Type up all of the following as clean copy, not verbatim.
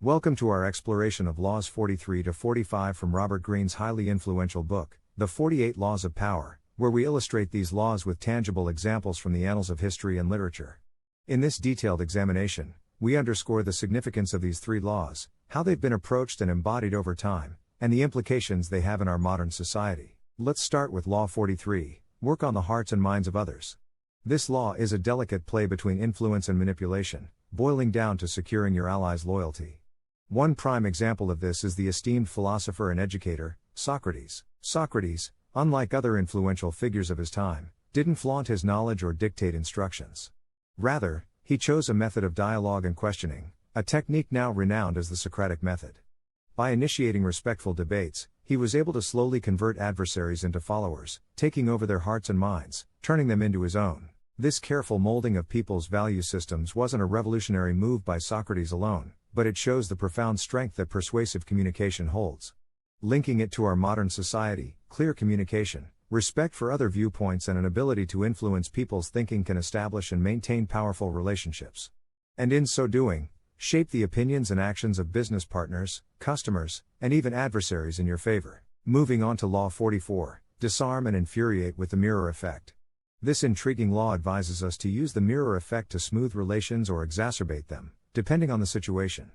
Welcome to our exploration of Laws 43 to 45 from Robert Greene's highly influential book, The 48 Laws of Power, where we illustrate these laws with tangible examples from the annals of history and literature. In this detailed examination, we underscore the significance of these three laws, how they've been approached and embodied over time, and the implications they have in our modern society. Let's start with Law 43, work on the hearts and minds of others. This law is a delicate play between influence and manipulation, boiling down to securing your allies' loyalty. One prime example of this is the esteemed philosopher and educator, Socrates. Socrates, unlike other influential figures of his time, didn't flaunt his knowledge or dictate instructions. Rather, he chose a method of dialogue and questioning, a technique now renowned as the Socratic method. By initiating respectful debates, he was able to slowly convert adversaries into followers, taking over their hearts and minds, turning them into his own. This careful molding of people's value systems wasn't a revolutionary move by Socrates alone, but it shows the profound strength that persuasive communication holds. Linking it to our modern society, clear communication, respect for other viewpoints and an ability to influence people's thinking can establish and maintain powerful relationships. And in so doing, shape the opinions and actions of business partners, customers, and even adversaries in your favor. Moving on to Law 44, Disarm and Infuriate with the mirror effect. This intriguing law advises us to use the mirror effect to smooth relations or exacerbate them, depending on the situation.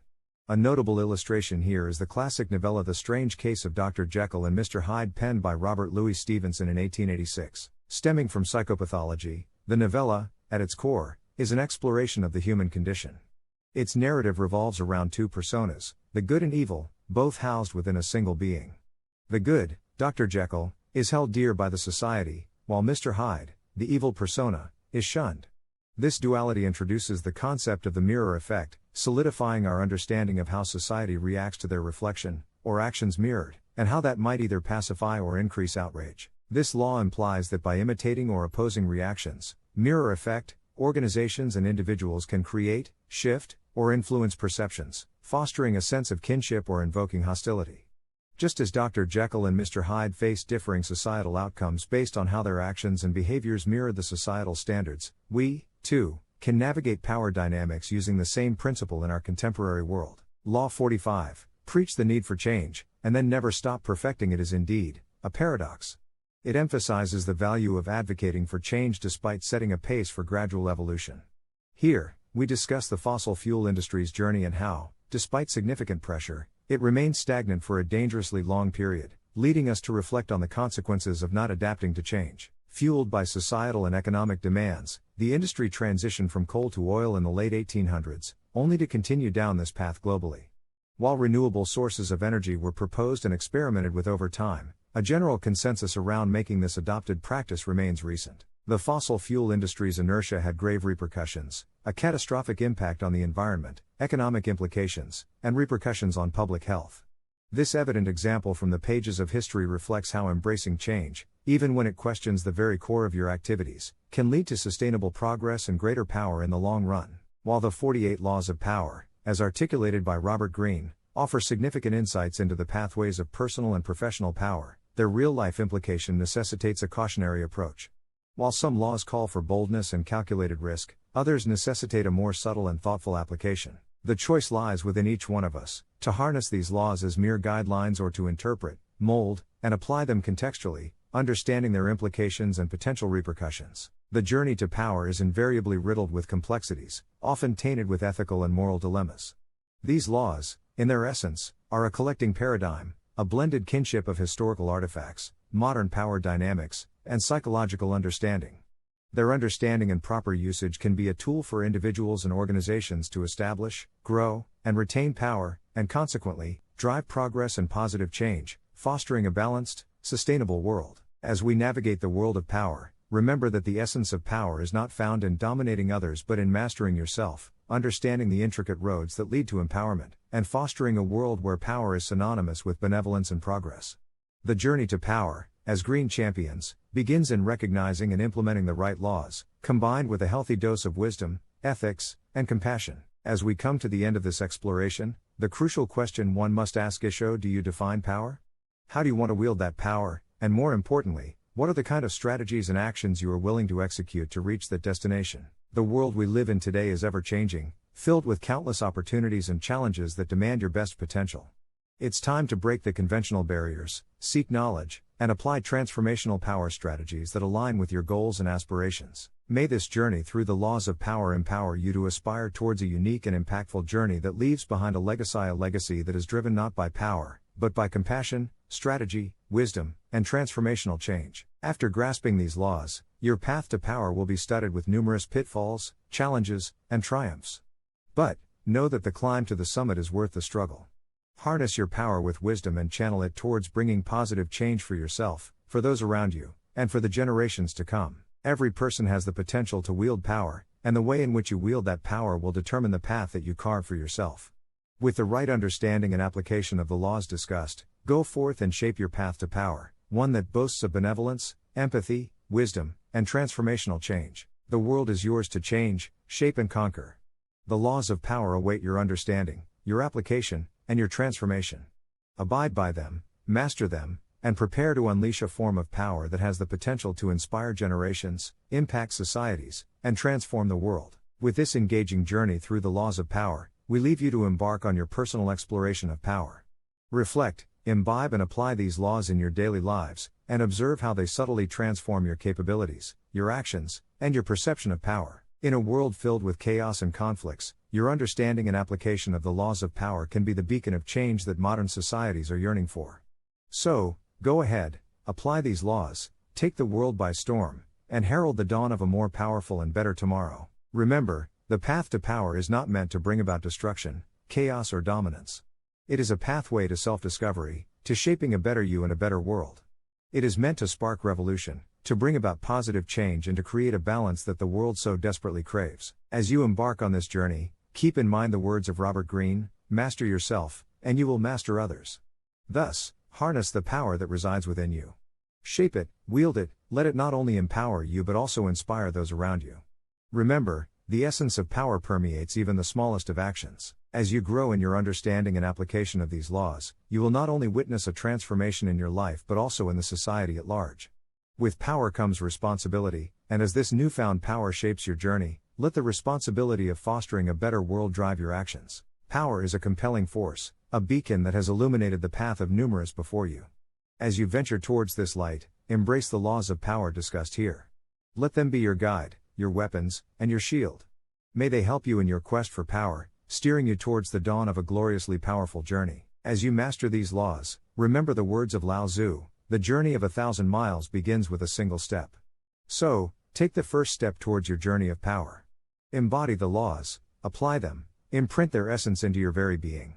A notable illustration here is the classic novella The Strange Case of Dr. Jekyll and Mr. Hyde, penned by Robert Louis Stevenson in 1886. Stemming from psychopathology, the novella, at its core, is an exploration of the human condition. Its narrative revolves around two personas, the good and evil, both housed within a single being. The good, Dr. Jekyll, is held dear by the society, while Mr. Hyde, the evil persona, is shunned. This duality introduces the concept of the mirror effect, solidifying our understanding of how society reacts to their reflection, or actions mirrored, and how that might either pacify or increase outrage. This law implies that by imitating or opposing reactions, mirror effect, organizations and individuals can create, shift, or influence perceptions, fostering a sense of kinship or invoking hostility. Just as Dr. Jekyll and Mr. Hyde faced differing societal outcomes based on how their actions and behaviors mirrored the societal standards, we, too, can navigate power dynamics using the same principle in our contemporary world. Law 45, preach the need for change, and then never stop perfecting it, is indeed a paradox. It emphasizes the value of advocating for change despite setting a pace for gradual evolution. Here, we discuss the fossil fuel industry's journey and how, despite significant pressure, it remains stagnant for a dangerously long period, leading us to reflect on the consequences of not adapting to change. Fueled by societal and economic demands, the industry transitioned from coal to oil in the late 1800s, only to continue down this path globally. While renewable sources of energy were proposed and experimented with over time, a general consensus around making this adopted practice remains recent. The fossil fuel industry's inertia had grave repercussions, a catastrophic impact on the environment, economic implications, and repercussions on public health. This evident example from the pages of history reflects how embracing change, even when it questions the very core of your activities, can lead to sustainable progress and greater power in the long run. While the 48 Laws of Power, as articulated by Robert Greene, offer significant insights into the pathways of personal and professional power, their real-life implication necessitates a cautionary approach. While some laws call for boldness and calculated risk, others necessitate a more subtle and thoughtful application. The choice lies within each one of us, to harness these laws as mere guidelines or to interpret, mold, and apply them contextually, understanding their implications and potential repercussions. The journey to power is invariably riddled with complexities, often tainted with ethical and moral dilemmas. These laws, in their essence, are a collecting paradigm, a blended kinship of historical artifacts, modern power dynamics, and psychological understanding. Their understanding and proper usage can be a tool for individuals and organizations to establish, grow, and retain power, and consequently, drive progress and positive change, fostering a balanced, sustainable world. As we navigate the world of power, remember that the essence of power is not found in dominating others but in mastering yourself, understanding the intricate roads that lead to empowerment, and fostering a world where power is synonymous with benevolence and progress. The journey to power, as Greene champions, begins in recognizing and implementing the right laws, combined with a healthy dose of wisdom, ethics, and compassion. As we come to the end of this exploration, the crucial question one must ask is: do you define power? How do you want to wield that power, and more importantly, what are the kind of strategies and actions you are willing to execute to reach that destination? The world we live in today is ever-changing, filled with countless opportunities and challenges that demand your best potential. It's time to break the conventional barriers, seek knowledge, and apply transformational power strategies that align with your goals and aspirations. May this journey through the laws of power empower you to aspire towards a unique and impactful journey that leaves behind a legacy that is driven not by power, but by compassion, strategy, wisdom, and transformational change. After grasping these laws, your path to power will be studded with numerous pitfalls, challenges, and triumphs. But know that the climb to the summit is worth the struggle. Harness your power with wisdom and channel it towards bringing positive change for yourself, for those around you, and for the generations to come. Every person has the potential to wield power, and the way in which you wield that power will determine the path that you carve for yourself. With the right understanding and application of the laws discussed, go forth and shape your path to power, one that boasts of benevolence, empathy, wisdom, and transformational change. The world is yours to change, shape, and conquer. The laws of power await your understanding, your application, and your transformation. Abide by them, master them, and prepare to unleash a form of power that has the potential to inspire generations, impact societies, and transform the world. With this engaging journey through the laws of power, we leave you to embark on your personal exploration of power. Reflect, imbibe, and apply these laws in your daily lives, and observe how they subtly transform your capabilities, your actions, and your perception of power. In a world filled with chaos and conflicts, your understanding and application of the laws of power can be the beacon of change that modern societies are yearning for. So, go ahead, apply these laws, take the world by storm, and herald the dawn of a more powerful and better tomorrow. Remember, the path to power is not meant to bring about destruction, chaos, or dominance. It is a pathway to self-discovery, to shaping a better you and a better world. It is meant to spark revolution, to bring about positive change, and to create a balance that the world so desperately craves. As you embark on this journey, keep in mind the words of Robert Greene: master yourself, and you will master others. Thus, harness the power that resides within you. Shape it, wield it, let it not only empower you but also inspire those around you. Remember, the essence of power permeates even the smallest of actions. As you grow in your understanding and application of these laws, you will not only witness a transformation in your life but also in the society at large. With power comes responsibility, and as this newfound power shapes your journey, let the responsibility of fostering a better world drive your actions. Power is a compelling force, a beacon that has illuminated the path of numerous before you. As you venture towards this light, embrace the laws of power discussed here. Let them be your guide, your weapons, and your shield. May they help you in your quest for power, steering you towards the dawn of a gloriously powerful journey. As you master these laws, remember the words of Lao Tzu: the journey of 1,000 miles begins with a single step. So, take the first step towards your journey of power. Embody the laws, apply them, imprint their essence into your very being.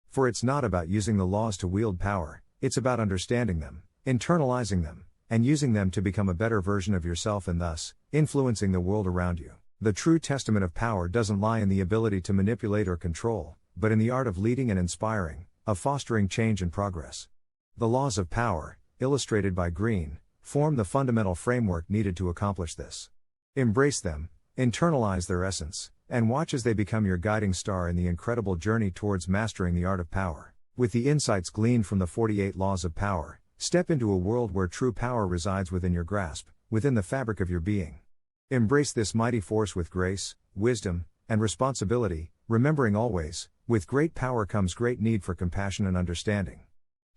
For it's not about using the laws to wield power, it's about understanding them, internalizing them, and using them to become a better version of yourself and thus, influencing the world around you. The true testament of power doesn't lie in the ability to manipulate or control, but in the art of leading and inspiring, of fostering change and progress. The laws of power, illustrated by Greene, form the fundamental framework needed to accomplish this. Embrace them, internalize their essence, and watch as they become your guiding star in the incredible journey towards mastering the art of power. With the insights gleaned from the 48 laws of power, step into a world where true power resides within your grasp, within the fabric of your being. Embrace this mighty force with grace, wisdom, and responsibility, remembering always, with great power comes great need for compassion and understanding.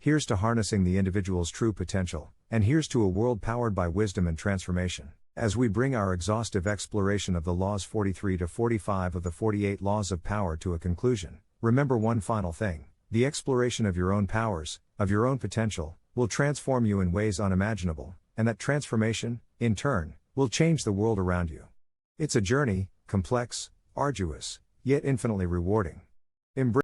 Here's to harnessing the individual's true potential, and here's to a world powered by wisdom and transformation. As we bring our exhaustive exploration of the laws 43 to 45 of the 48 laws of power to a conclusion, remember one final thing: the exploration of your own powers, of your own potential, will transform you in ways unimaginable, and that transformation, in turn, will change the world around you. It's a journey, complex, arduous, yet infinitely rewarding. Embrace